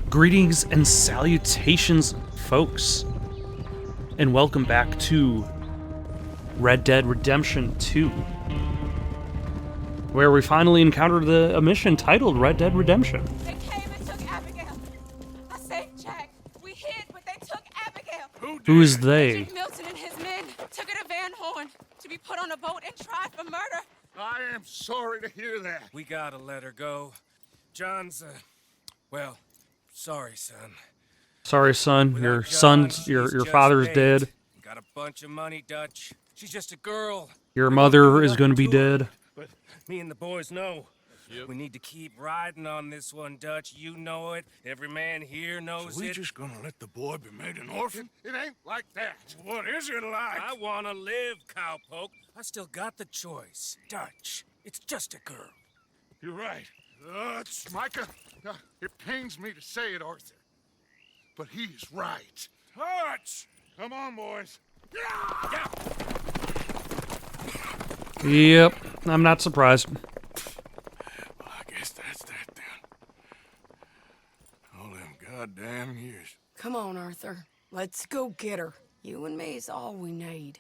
Greetings and salutations, folks, and welcome back to Red Dead Redemption 2, where we finally encountered a mission titled Red Dead Redemption. They came and took Abigail. I saved Jack. We hid, but they took Abigail. Who is they? Agent Milton and his men took her to Van Horn to be put on a boat and tried for murder. I am sorry to hear that. We gotta let her go. John's, well, sorry, son. Sorry, son. Without Your John, son's, she's your just father's made. dead. Got a bunch of money, Dutch. She's just a girl. Your mother is going to be dead. But me and the boys know. We need to keep riding on this one, Dutch. You know it. Every man here knows So we it. just gonna let the boy be made an orphan? It ain't like that. What is it like? I wanna live, cowpoke. I still got the choice. Dutch, it's just a girl. You're right. It's Micah. It pains me to say it, Arthur. But he's right. Hutch! Come on, boys. Yeah. Yep, I'm not surprised. Well, I guess that's that then. All them goddamn years. Come on, Arthur. Let's go get her. You and me is all we need.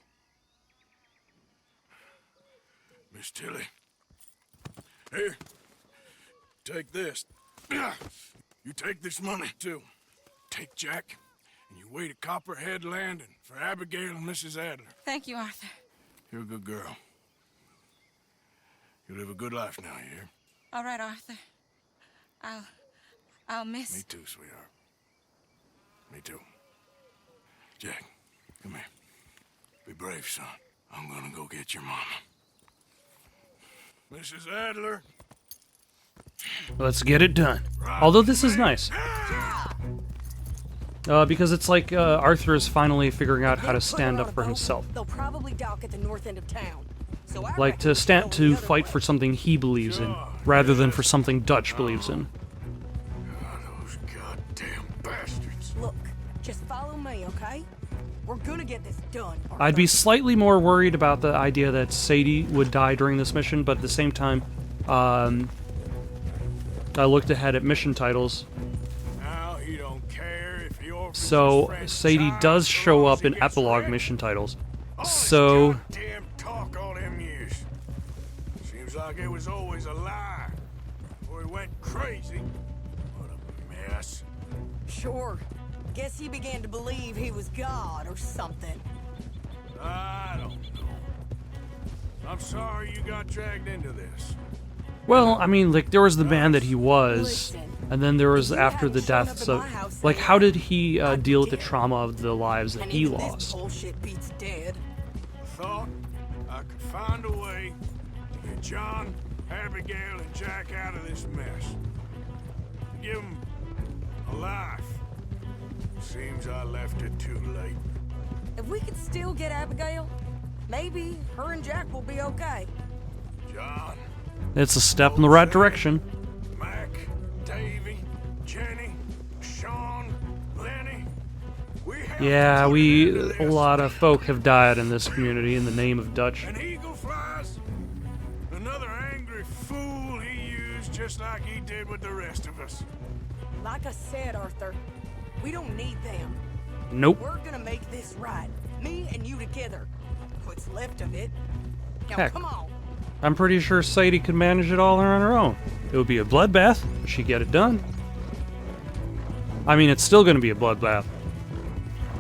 Miss Tilly. Here. Take this. You take this money, too. Take Jack, and you wait at Copperhead Landing for Abigail and Mrs. Adler. Thank you, Arthur. You're a good girl. You live a good life now, you hear? All right, Arthur. I'll miss. Me too, sweetheart. Me too. Jack, come here. Be brave, son. I'm gonna go get your mama. Mrs. Adler. Let's get it done. Although this is nice. Because it's like Arthur is finally figuring out how to stand up for himself. They'll probably dock at the north end of town. So I Like reckon to we stand go to the other fight way. for something he believes in, rather than for something Dutch believes in. Those goddamn bastards. Look, just follow me, okay? We're gonna get this done. I'd be slightly more worried about the idea that Sadie would die during this mission, but at the same time, I looked ahead at mission titles. Now he don't care if he orphans his So friend's Sadie child does so show long as up he in gets epilogue rich. mission titles. All this So goddamn talk all them years. Seems like it was always a lie. Before he went crazy. What a mess. Sure. Guess he began to believe he was God or something. I don't know. I'm sorry you got dragged into this. well, I mean, like there was the man that he was, Listen, and then there was if you after the hadn't shown up deaths at of, my house like, that how night, did he I'd be deal with the dead. trauma of the lives that And he even this lost? bullshit beats dead. I thought I could find a way to get John, Abigail, and Jack out of this mess. Give them a life. Seems I left it too late. If we could still get Abigail, maybe her and Jack will be okay. John, It's a step in the right direction. Mac, Davy, Jenny, Sean, Lenny. We have Yeah, to put we an end to a this. lot of folk have died in this community in the name of Dutch. An eagle flies. Another angry fool he used just like he did with the rest of us. Like I said, Arthur, we don't need them. Nope. We're gonna make this right. Me and you together. What's left of it. Now Heck. come on. I'm pretty sure Sadie could manage it all on her own. It would be a bloodbath, but she'd get it done. I mean, it's still going to be a bloodbath.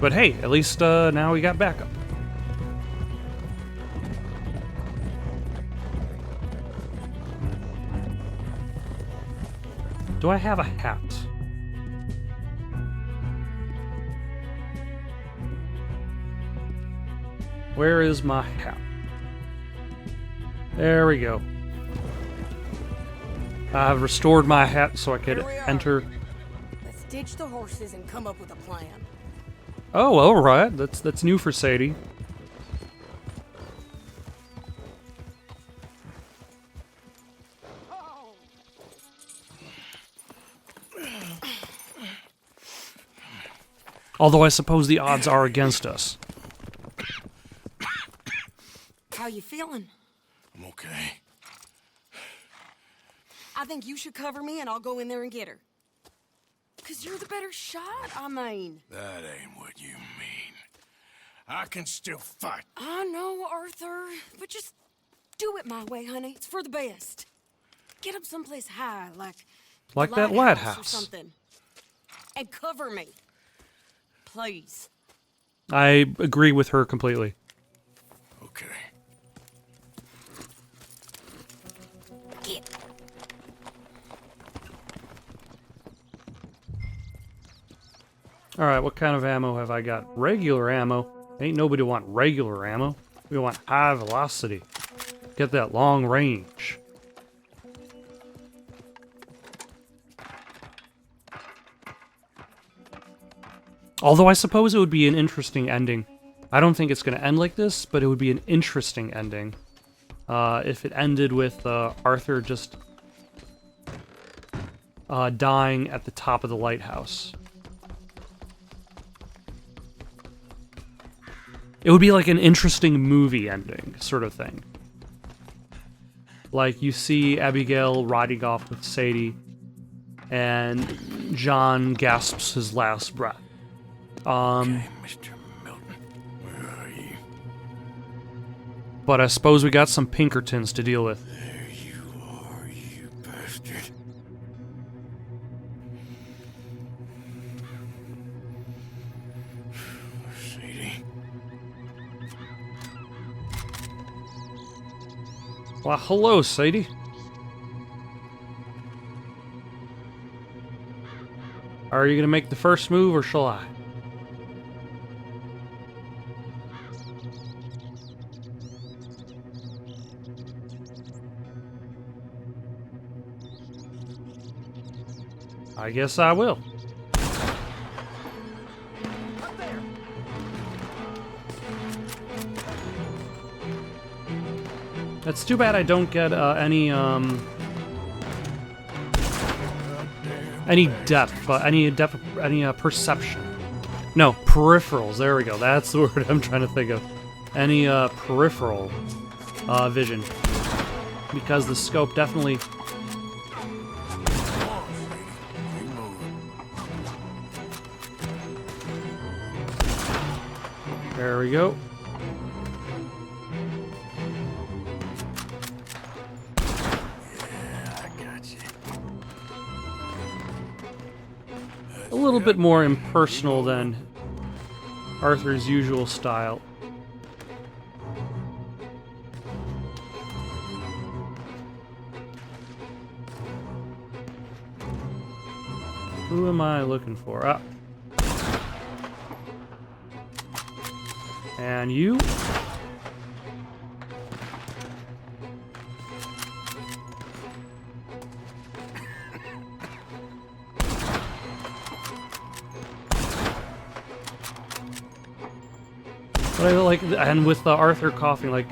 But hey, at least now we got backup. Do I have a hat? Where is my hat? There we go. I've restored my hat so I could Here we are. enter. Let's ditch the horses and come up with a plan. Oh, all right. That's new for Sadie. Although I suppose the odds are against us. How you feeling? I'm okay. I think you should cover me and I'll go in there and get her. 'Cause you're the better shot, I mean. That ain't what you mean. I can still fight. I know, Arthur, but just do it my way, honey. It's for the best. Get up someplace high, like the That lighthouse lighthouse. or something. And cover me. Please. I agree with her completely. Okay. Get. Alright, what kind of ammo have I got? Regular ammo. Ain't nobody want regular ammo. We want high velocity. Get that long range. Although I suppose it would be an interesting ending. I don't think it's going to end like this, but it would be an interesting ending. If it ended with Arthur just dying at the top of the lighthouse. It would be like an interesting movie ending, sort of thing. Like, you see Abigail riding off with Sadie, and John gasps his last breath. Okay, Mr. Milton, where are you? But I suppose we got some Pinkertons to deal with. There you are, you bastard. Sadie. Well, hello, Sadie. Are you gonna make the first move, or shall I? I guess I will. It's too bad I don't get any depth, any perception. No, peripherals. There we go. That's the word I'm trying to think of. Any peripheral vision, because the scope definitely. There we go. A little bit more impersonal than Arthur's usual style. Who am I looking for? Ah. And you? But I like, and with Arthur coughing, like,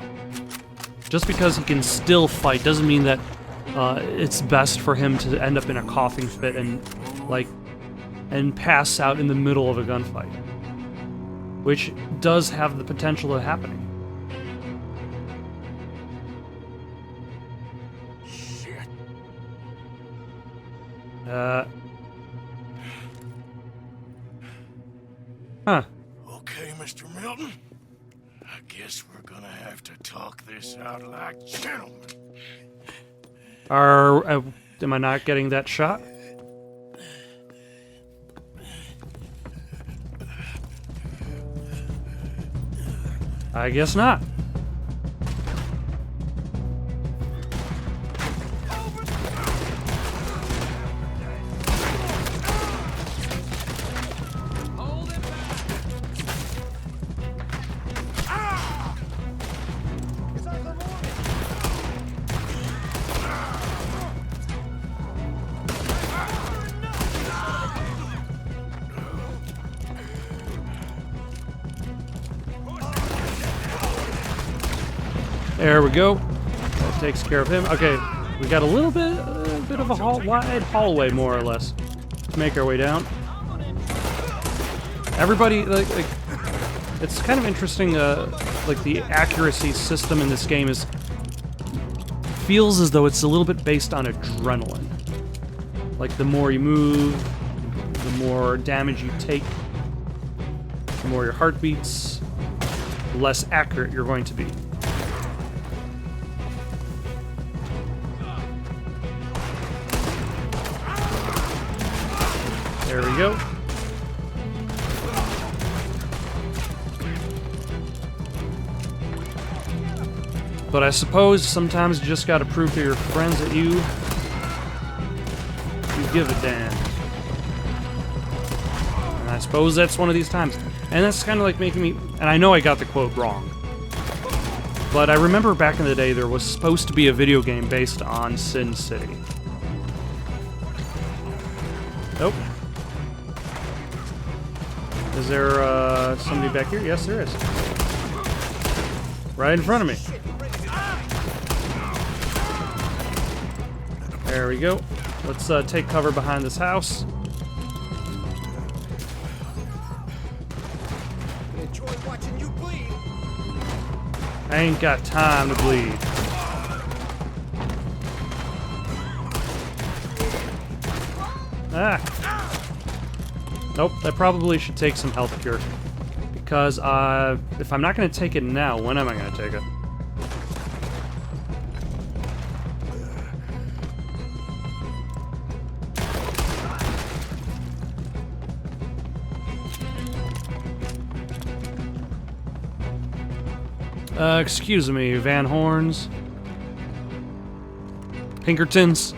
just because he can still fight doesn't mean that it's best for him to end up in a coughing fit and, like, and pass out in the middle of a gunfight. Which does have the potential of happening. Shit. Huh. Okay, Mr. Milton. I guess we're gonna have to talk this out like gentlemen. Am I not getting that shot? I guess not. There we go. That takes care of him. Okay, we got a little bit of a wide hallway, more or less, to make our way down. Everybody, like it's kind of interesting. Like the accuracy system in this game feels as though it's a little bit based on adrenaline. Like the more you move, the more damage you take, the more your heart beats, the less accurate you're going to be. There we go. But I suppose sometimes you just gotta prove to your friends that you give a damn. And I suppose that's one of these times. And that's kind of like making me... And I know I got the quote wrong. But I remember back in the day there was supposed to be a video game based on Sin City. Nope. Is there somebody back here? Yes, there is. Right in front of me. There we go. Let's take cover behind this house. Enjoy watching you bleed. I ain't got time to bleed. Ah. Nope, I probably should take some health cure. Because if I'm not going to take it now, when am I going to take it? Excuse me, Van Horns. Pinkertons.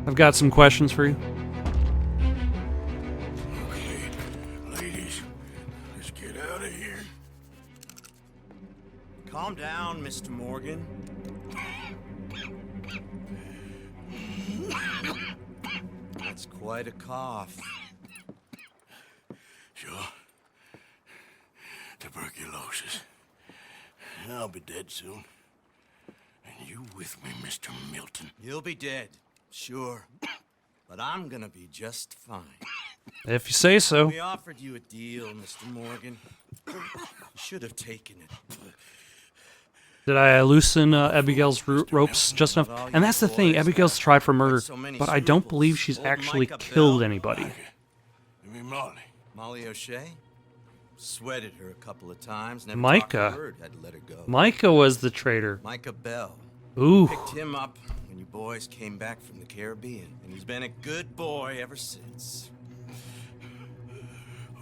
I've got some questions for you. Okay, ladies, let's get out of here. Calm down, Mr. Morgan. That's quite a cough. Sure. Tuberculosis. I'll be dead soon. And you with me, Mr. Milton. You'll be dead, sure. But I'm gonna be just fine. If you say so. We offered you a deal, Mr. Morgan. You should have taken it. Did I loosen Abigail's ropes just enough? And that's the thing, Abigail's tried for murder, but I don't believe she's actually killed anybody. You mean Molly? Molly O'Shea? Sweated her a couple of times. Never Micah. talked a word, had to let her go. Micah was the traitor. Micah Bell. Ooh. Picked him up when you boys came back from the Caribbean. And he's been a good boy ever since.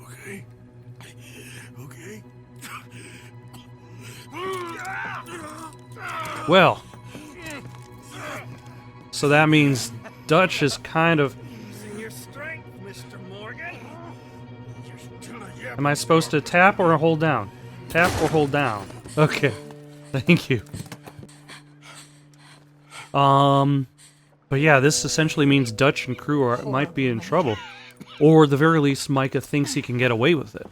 Okay. Okay. Well. So that means Dutch is kind of... Using your strength, Mr. Morgan. Am I supposed to tap or hold down? Tap or hold down? Okay. Thank you. But yeah, this essentially means Dutch and crew might be in trouble. Or at the very least, Micah thinks he can get away with it.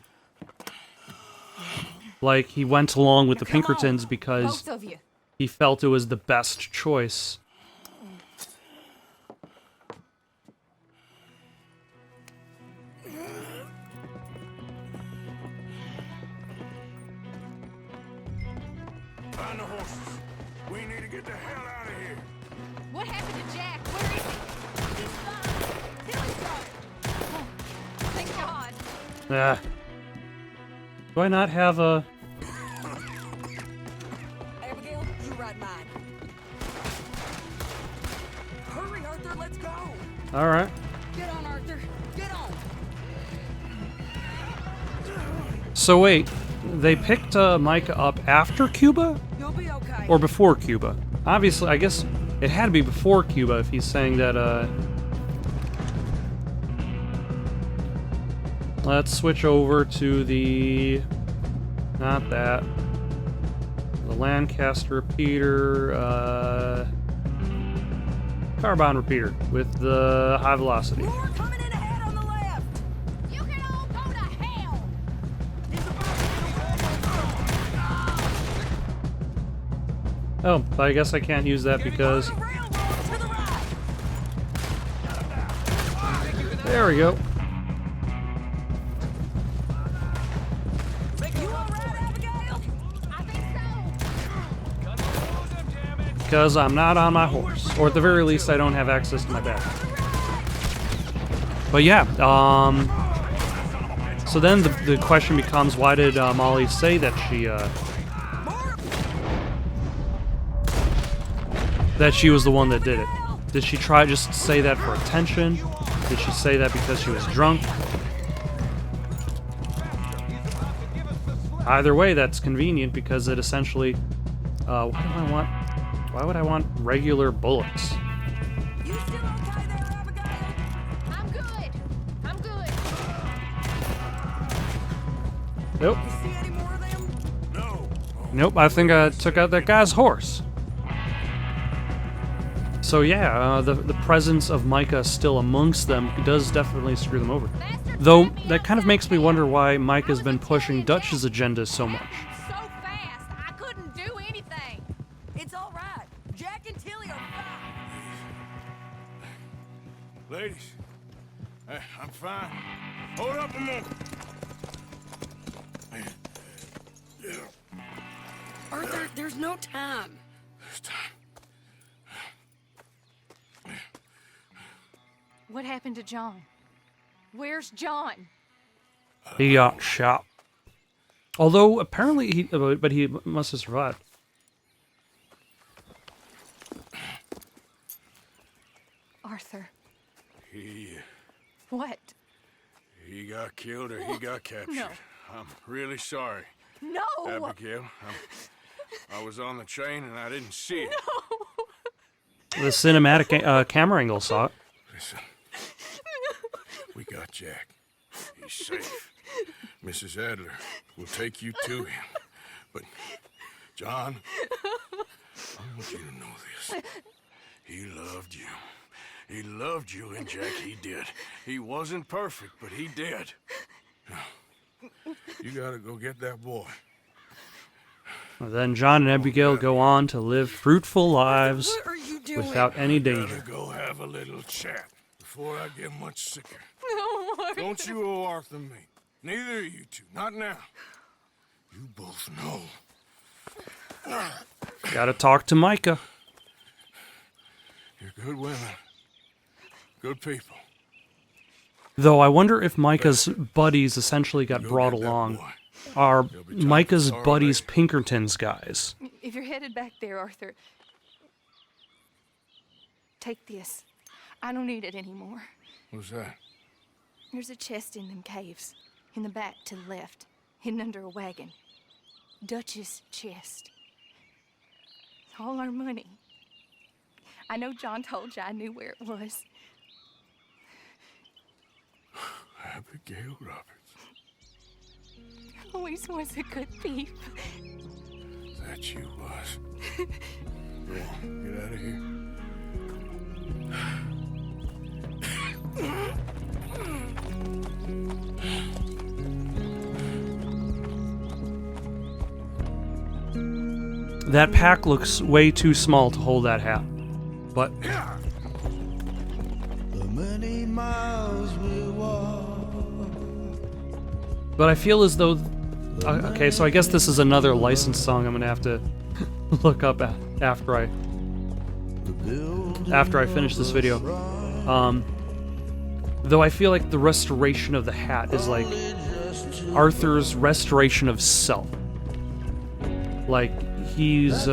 Like, he went along with the Pinkertons because Both of you. he felt it was the best choice. Find the horses. We need to get the hell out of here. What happened to Jack? Where is he? He's fine. Tilly's got it. Oh, thank God. Ah. Do I not have a... Abigail, you ride mine. Hurry, Arthur, let's go. Alright. Get on, Arthur. Get on. So wait, they picked Micah up after Cuba? You'll be okay. Or before Cuba? Obviously, I guess it had to be before Cuba if he's saying that, Let's switch over to the... Not that. The Lancaster repeater, Carbon repeater with the high velocity. More coming in ahead on the left. You can all go to hell. Oh, but I guess I can't use that because... Railroad to the right. There we go. You all right, Abigail? I think so. because I'm not on my horse. Or at the very least, I don't have access to my bag. But yeah, so then the question becomes, why did Molly say that she was the one that did it? Did she try just to say that for attention? Did she say that because she was drunk? Either way, that's convenient because it essentially, why would I want regular bullets? You still okay there, Abigail? I'm good. I'm good. Nope. You see any more of them? No. Nope, I think I took out that guy's horse. So yeah, the presence of Micah still amongst them does definitely screw them over. Though, that kind of makes me wonder why Micah's been pushing Dutch's agenda so much. So fast, I couldn't do anything. It's all right. Jack and Tilly are fine. Ladies, I'm fine. Hold up a moment. Arthur, there's no time. There's time. What happened to John? Where's John? He got shot. Although, apparently, but he must have survived. Arthur. He What? got killed or he got captured. No. I'm really sorry, No! Abigail. I was on the train and I didn't see it. The cinematic camera angle saw it. Listen, we got Jack. He's safe. Mrs. Adler will take you to him. But, John, I want you to know this. He loved you. He loved you, and Jack, he did. He wasn't perfect, but he did. Now, you gotta go get that boy. Then John and Abigail go on to live fruitful lives What are you doing? without any Gotta danger. go have a little chat before I get much sicker. No, Arthur. Don't you owe Arthur me. Neither of you two. Not now. You both know. Gotta talk to Micah. You're good women. Good people. Though I wonder if Micah's buddies essentially got Go brought get that along boy. are They'll be talking Micah's sorrow buddies later. Pinkerton's guys. If you're headed back there, Arthur, take this. I don't need it anymore. What's that? There's a chest in them caves, in the back to the left, hidden under a wagon. Dutch's chest. It's all our money. I know John told you I knew where it was. Abigail Roberts. Always was a good thief. That you was. Go on, get out of here. That pack looks way too small to hold that hat. But I feel as though okay, so I guess this is another licensed song I'm gonna have to look up after I finish this video. Though I feel like the restoration of the hat is like Arthur's restoration of self. Like he's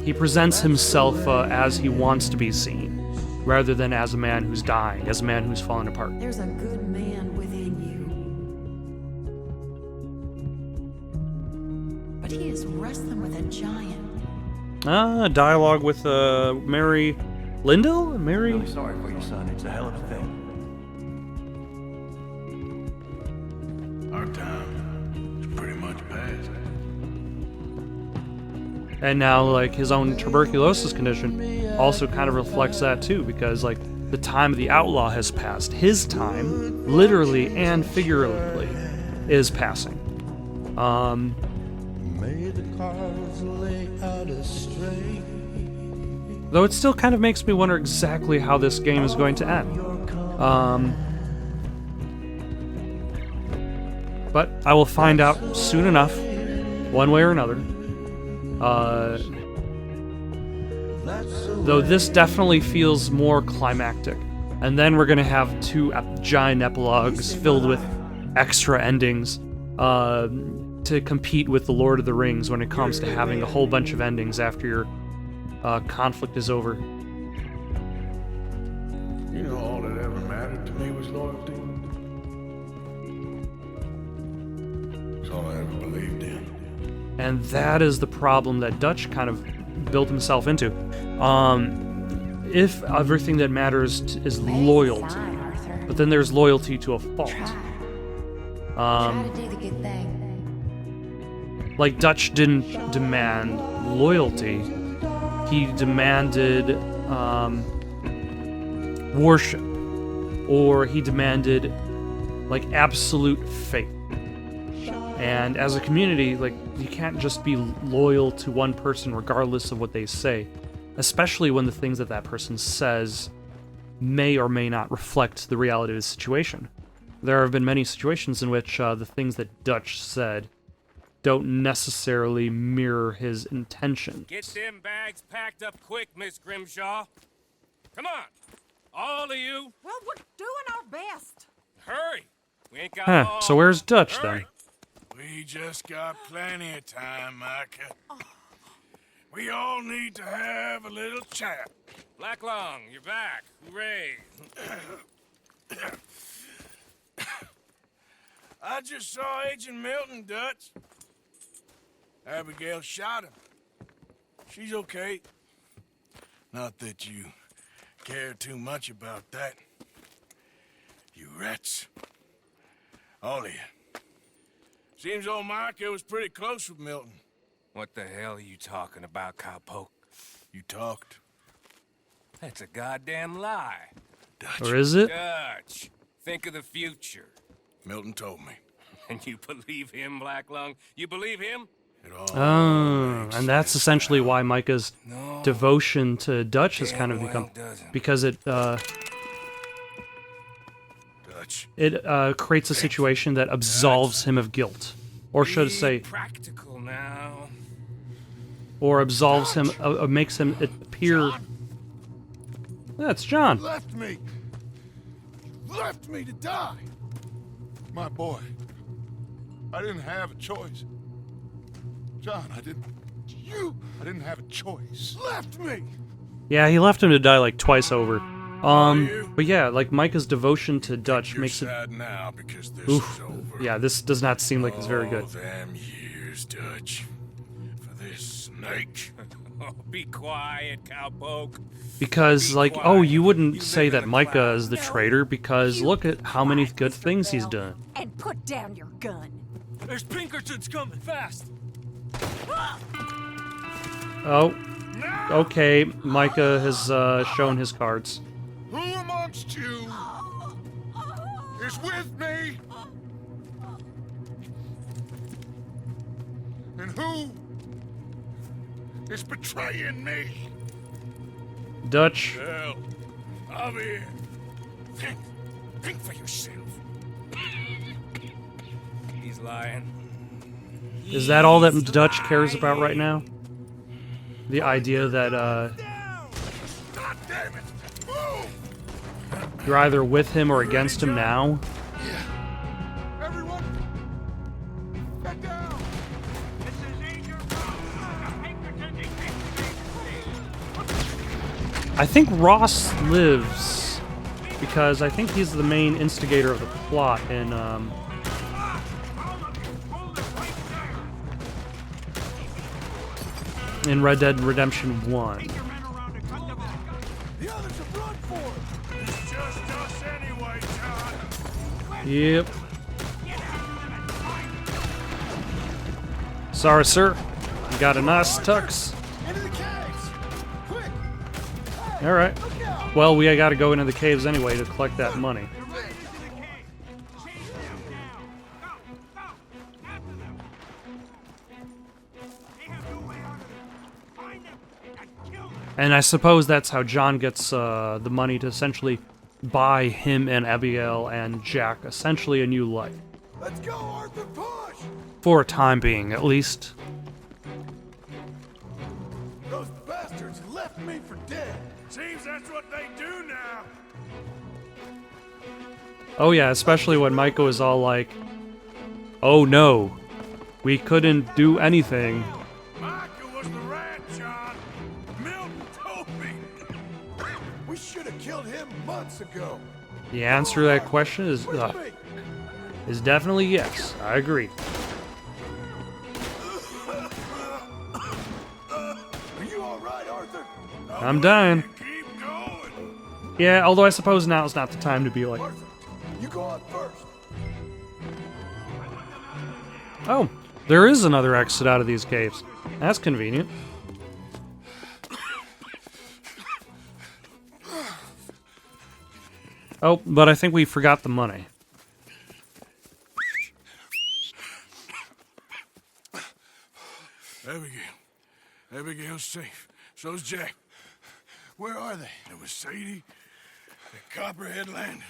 he presents himself as he wants to be seen, rather than as a man who's dying, as a man who's falling apart. There's a good man within you. But he is wrestling with a giant. Dialogue with Mary Lindell? Mary? Really sorry for your son. It's a hell of a thing. Our time is pretty much past. And now, like, his own tuberculosis condition also kind of reflects that too, because, like, the time of the outlaw has passed. His time, literally and figuratively, is passing. May the cards lay out astray. Though it still kind of makes me wonder exactly how this game is going to end. But I will find out soon enough. one way or another. Though this definitely feels more climactic. And then we're gonna have two giant epilogues filled with extra endings to compete with The Lord of the Rings when it comes to having a whole bunch of endings after your conflict is over. You know, all that ever mattered to me was loyalty. That's all I ever believed in. And that is the problem that Dutch kind of built himself into. If everything that matters is loyalty, but then there's loyalty to a fault. Try to do the good thing. Like Dutch didn't demand loyalty, he demanded worship, or he demanded like absolute faith. And as a community, like, you can't just be loyal to one person regardless of what they say, especially when the things that that person says may or may not reflect the reality of the situation. There have been many situations in which the things that Dutch said don't necessarily mirror his intentions. Get them bags packed up quick, Miss Grimshaw. Come on, all of you. Well, we're doing our best. Hurry. We ain't got Huh, long. so where's Dutch Hurry. then? We just got plenty of time, Micah. We all need to have a little chat. Black Lung, you're back. Hooray. I just saw Agent Milton, Dutch. Abigail shot him. She's okay. Not that you care too much about that. You rats. All of you. Seems old Micah was pretty close with Milton. What the hell are you talking about, cowpoke? You talked. That's a goddamn lie. Dutch. Or is it? Dutch, think of the future. Milton told me. And you believe him, Black Lung? You believe him? It all Oh, makes and that's sense essentially now. why Micah's No. devotion to Dutch has kind of Damn well become, doesn't. because it Dutch. creates a situation that absolves him of guilt, or should I Be say, practical now. or absolves him, makes him appear. That's John. Left me. Left me to die. My boy. I didn't have a choice. John, I didn't have a choice. Left me. Yeah, he left him to die like twice over. you? But yeah, like Micah's devotion to Dutch You're makes it. sad now because this Oof. is over. Yeah, this does not seem like it's very good. All them years, Dutch. For this snake. Oh, be quiet, cowpoke. Because, like, oh, you wouldn't say that Micah is the traitor because look at how many good things he's done. And put down your gun. There's Pinkertons coming fast. Oh, okay, Micah has shown his cards. Who amongst you is with me? And who is betraying me? Dutch. Hell, I'm here. Think for yourself. He's lying. Is that all that Dutch cares about right now? The idea that God damn it! Move! you're either with him or against him now? Everyone, get down! I think Ross lives because I think he's the main instigator of the plot in Red Dead Redemption 1. The others have run for it. It's just us anyway, John. Yep. Sorry, sir. You got a nice tux. Into the caves! Quick! Alright. Well, we gotta go into the caves anyway to collect that money. And I suppose that's how John gets the money to essentially buy him and Abigail and Jack essentially a new life. Let's go, Arthur, push! For a time being, at least. leaving me for dead. Seems that's what they do now. Oh yeah, especially when Micah was all like, "Oh no, we couldn't do anything." Micah was the rat, John. Milton told me. We should have killed him months ago. The answer to that question is definitely yes. I agree. Are you all right, Arthur? I'm dying. Keep going. Yeah, although I suppose now's not the time to be like, Arthur, you go out first. oh, there is another exit out of these caves. That's convenient. Oh, but I think we forgot the money. Abigail's safe. So's Jack. Where are they? It was Sadie at Copperhead Landing.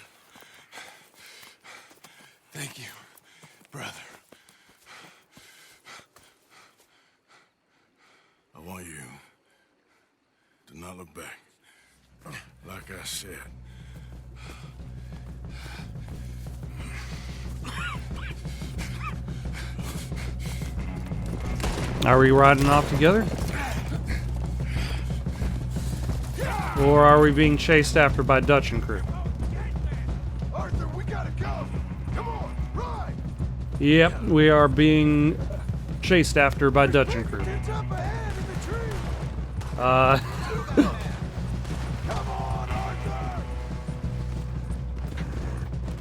Thank you, brother. I want you to not look back. Like I said. Are we riding off together? Or are we being chased after by Dutch and crew? Arthur, we gotta go. Come on, ride. Yep, we are being chased after by Dutch and crew. Pinkerton's up ahead in the tree. Come on, Arthur.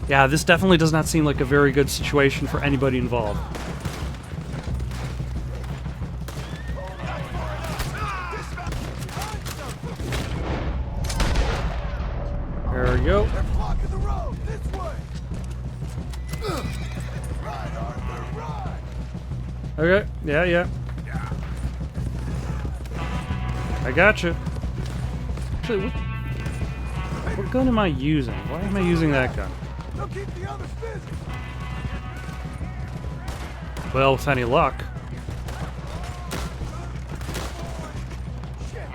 Yeah, this definitely does not seem like a very good situation for anybody involved. There we go. They're blocking the road. This way. Ride, Arthur, ride. Okay, yeah. I gotcha. Actually, what gun am I using? Why am I using that gun? They'll keep the others busy. Well, with any luck. Shit.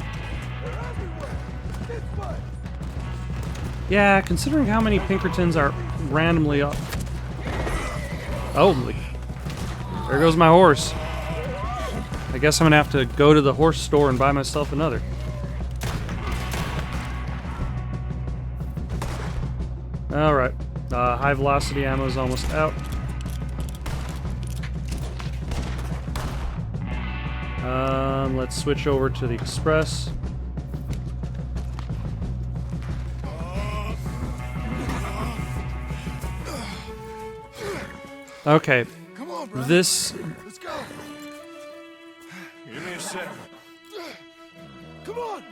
They're everywhere. This way. Yeah, considering how many Pinkertons are randomly up. Oh, there goes my horse. I guess I'm gonna have to go to the horse store and buy myself another. Alright, high velocity ammo is almost out. Let's switch over to the express. Okay, Come on, brother. this... Let's go. Give me a second. Come on.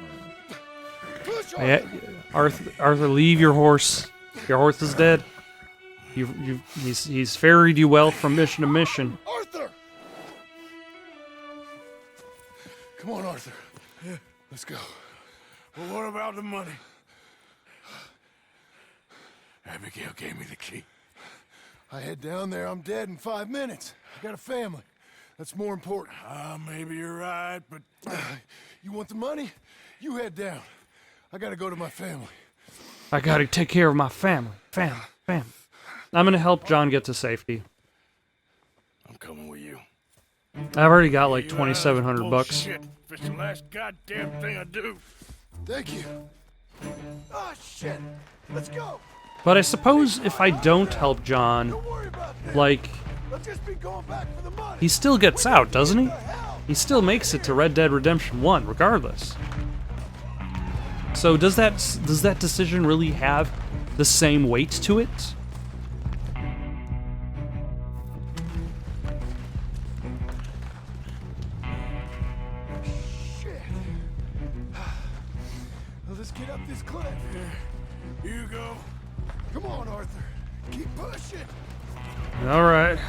Push on. Yeah, Arthur, leave your horse. Your horse is dead. He's ferried you well from mission to mission. Arthur. Come on, Arthur. Yeah. Let's go. Well, what about the money? Abigail gave me the key. I head down there, I'm dead in 5 minutes. I got a family. That's more important. Maybe you're right, but... you want the money? You head down. I gotta go to my family. I gotta take care of my family. Family. I'm gonna help John get to safety. I'm coming with you. I've already got like 2,700 bucks. Shit, it's the last goddamn thing I do. Thank you. Ah, shit. Let's go. But I suppose if I don't help John, Don't worry about that. like, I'll just be going back for the money. he still gets out, doesn't he? He still makes it to Red Dead Redemption 1, regardless. So does that decision really have the same weight to it? Shit. Well, let's get up this cliff. Here you go. Come on, Arthur. Keep pushing. All right.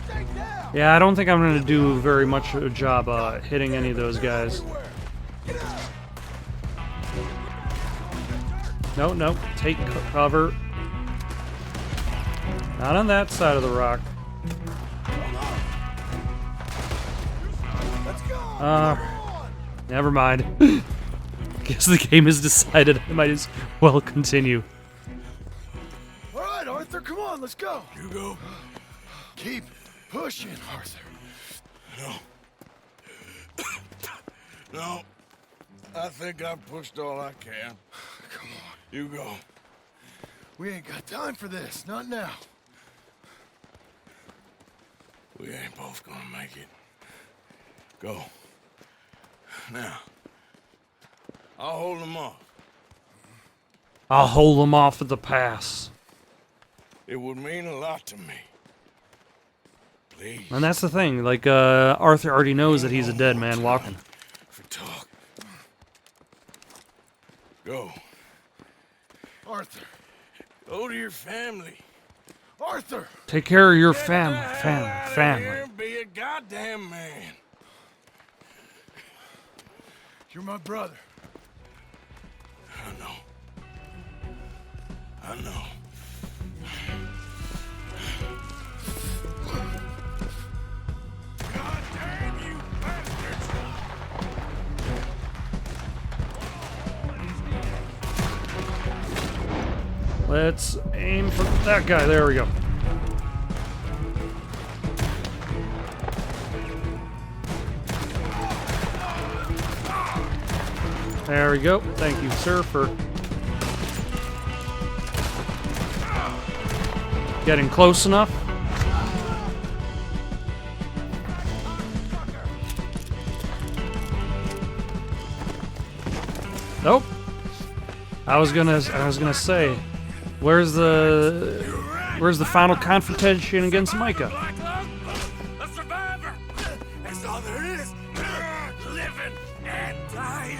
Stay down. Yeah, I don't think I'm gonna do very much a job hitting any of those guys. Everywhere. Get out. No, take cover. Not on that side of the rock. Never mind. Guess the game has decided I might as well continue. All right, Arthur, come on, let's go. You go. Keep pushing, Arthur. No. I think I've pushed all I can. Come on. You go. We ain't got time for this, not now. We ain't both gonna make it. Go. Now. I'll hold them off. I'll hold them off at the pass. It would mean a lot to me. Please. And that's the thing, like, Arthur already knows that he's a dead man walking. For talk. Go. Arthur. Go to your family. Arthur! Take care of your Get family, the hell out of here family. and be a goddamn man. You're my brother. I know. I know. God damn you bastards! Let's aim for that guy. There we go. There we go. Thank you, sir, for getting close enough. Nope. I was gonna say, where's the final confrontation against Micah? A survivor! That's all there is! Living and dying!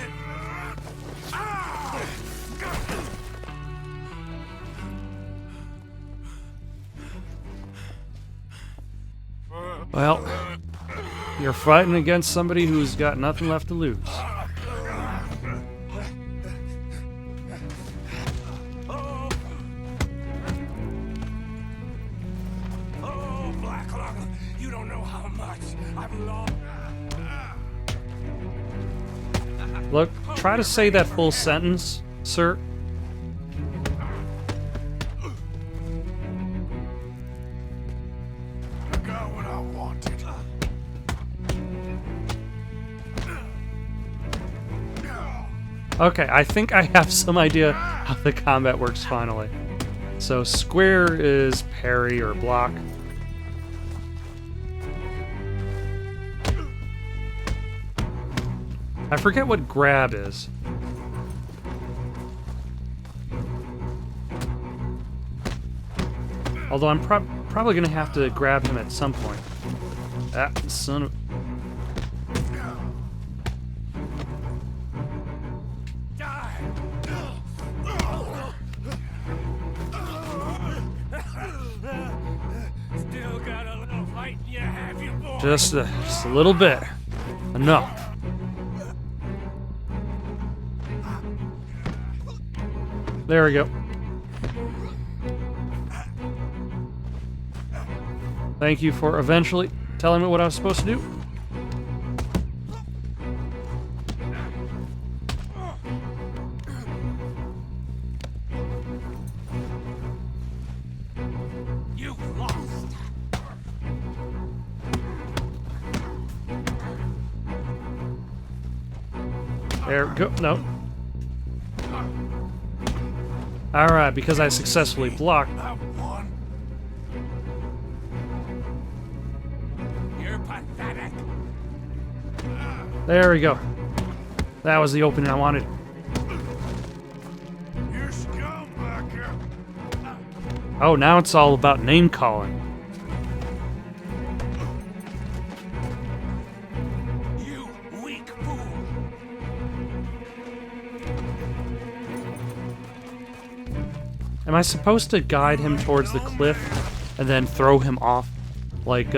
Well, you're fighting against somebody who's got nothing left to lose. Oh, Black Lung, you don't know how much I've lost. Look, try to say that full sentence, sir. I got what I wanted. Okay, I think I have some idea how the combat works finally. So square is parry or block. I forget what grab is. Although I'm probably gonna have to grab him at some point. Ah, son of... Still got a little fight in you, have you, boy? Just a little bit. Enough. There we go. Thank you for eventually telling me what I was supposed to do. You lost. There we go. No. Alright, because I successfully blocked. I won. You're pathetic. There we go. That was the opening I wanted. You're scumbacker. Oh, now it's all about name calling. You weak fool. Am I supposed to guide him towards the cliff and then throw him off? Like,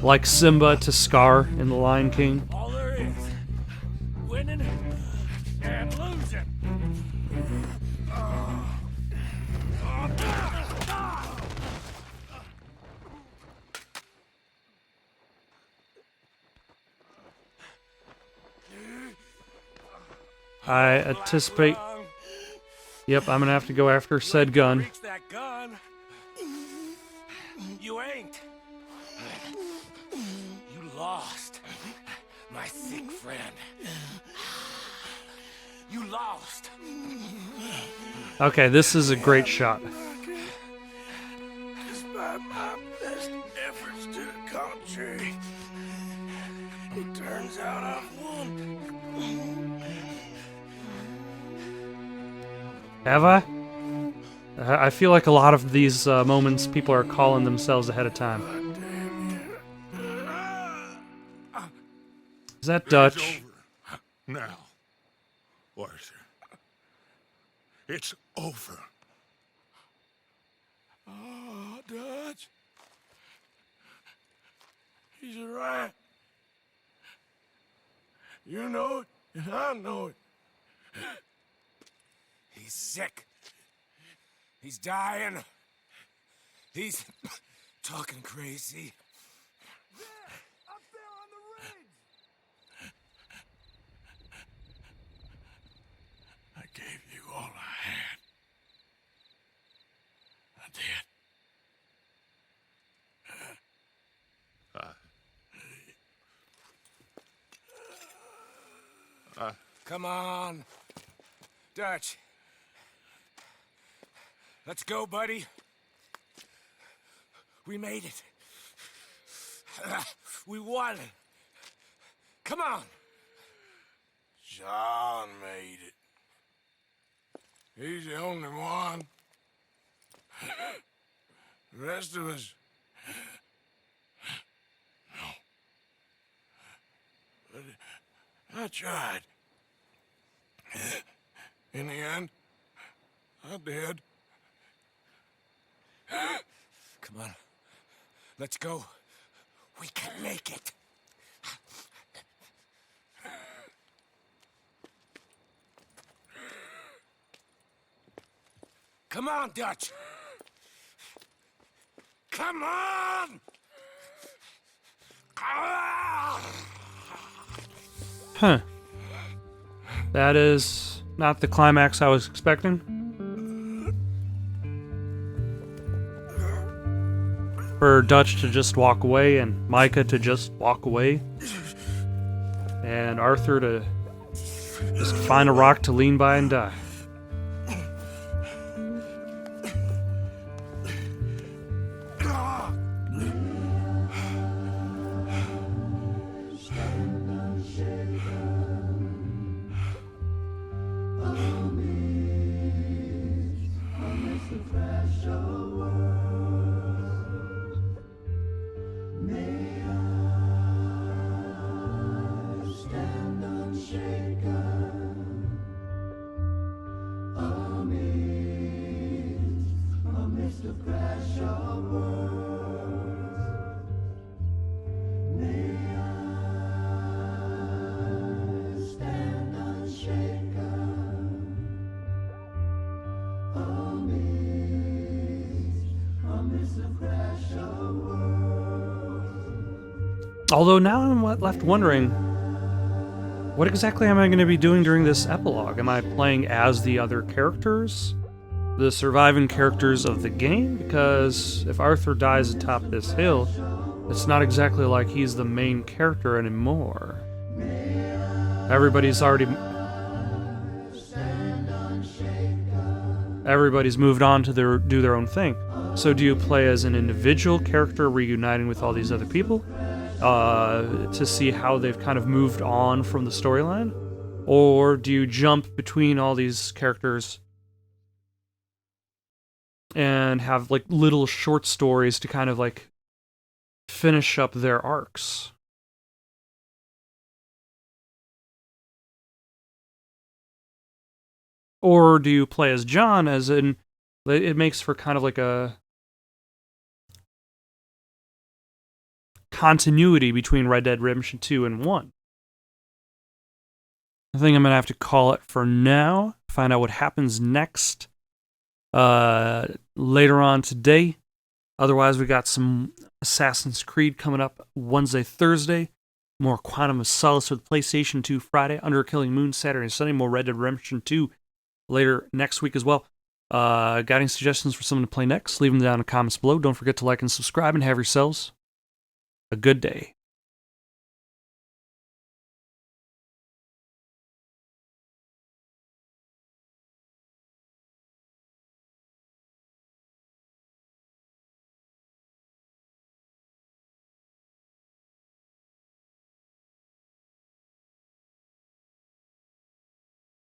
Like Simba to Scar in The Lion King. All there is. Winning and losing. I anticipate... Yep, I'm gonna have to go after said gun. Reach that gun. You ain't. You lost, my sick friend. You lost. Okay, this is a great shot. Despite my best efforts to the contrary, it turns out I've won. Have I? I feel like a lot of these moments people are calling themselves ahead of time. Is that Dutch? Over. Now, Arthur. It's over. Oh, Dutch. He's right. You know it, and I know it. He's sick. He's dying. He's talking crazy. Up there on the ridge. I gave you all I had. I did. Come on. Dutch. Let's go, buddy. We made it. We won. Come on. John made it. He's the only one. The rest of us... No. But I tried. In the end, I did. Come on. Let's go. We can make it. Come on, Dutch. Come on! Huh. That is not the climax I was expecting. For Dutch to just walk away and Micah to just walk away. And Arthur to just find a rock to lean by and die. Although now I'm left wondering, what exactly am I going to be doing during this epilogue? Am I playing as the other characters? The surviving characters of the game? Because if Arthur dies atop this hill, it's not exactly like he's the main character anymore. Everybody's moved on to do their own thing. So do you play as an individual character reuniting with all these other people? To see how they've kind of moved on from the storyline? Or do you jump between all these characters and have like little short stories to kind of like finish up their arcs? Or do you play as John, as in it makes for kind of like a continuity between Red Dead Redemption 2 and 1. I think I'm going to have to call it for now. Find out what happens next later on today. Otherwise, we got some Assassin's Creed coming up Wednesday, Thursday. More Quantum of Solace for the PlayStation 2 Friday. Under a Killing Moon Saturday and Sunday. More Red Dead Redemption 2 later next week as well. Got any suggestions for someone to play next? Leave them down in the comments below. Don't forget to like and subscribe and have yourselves a good day.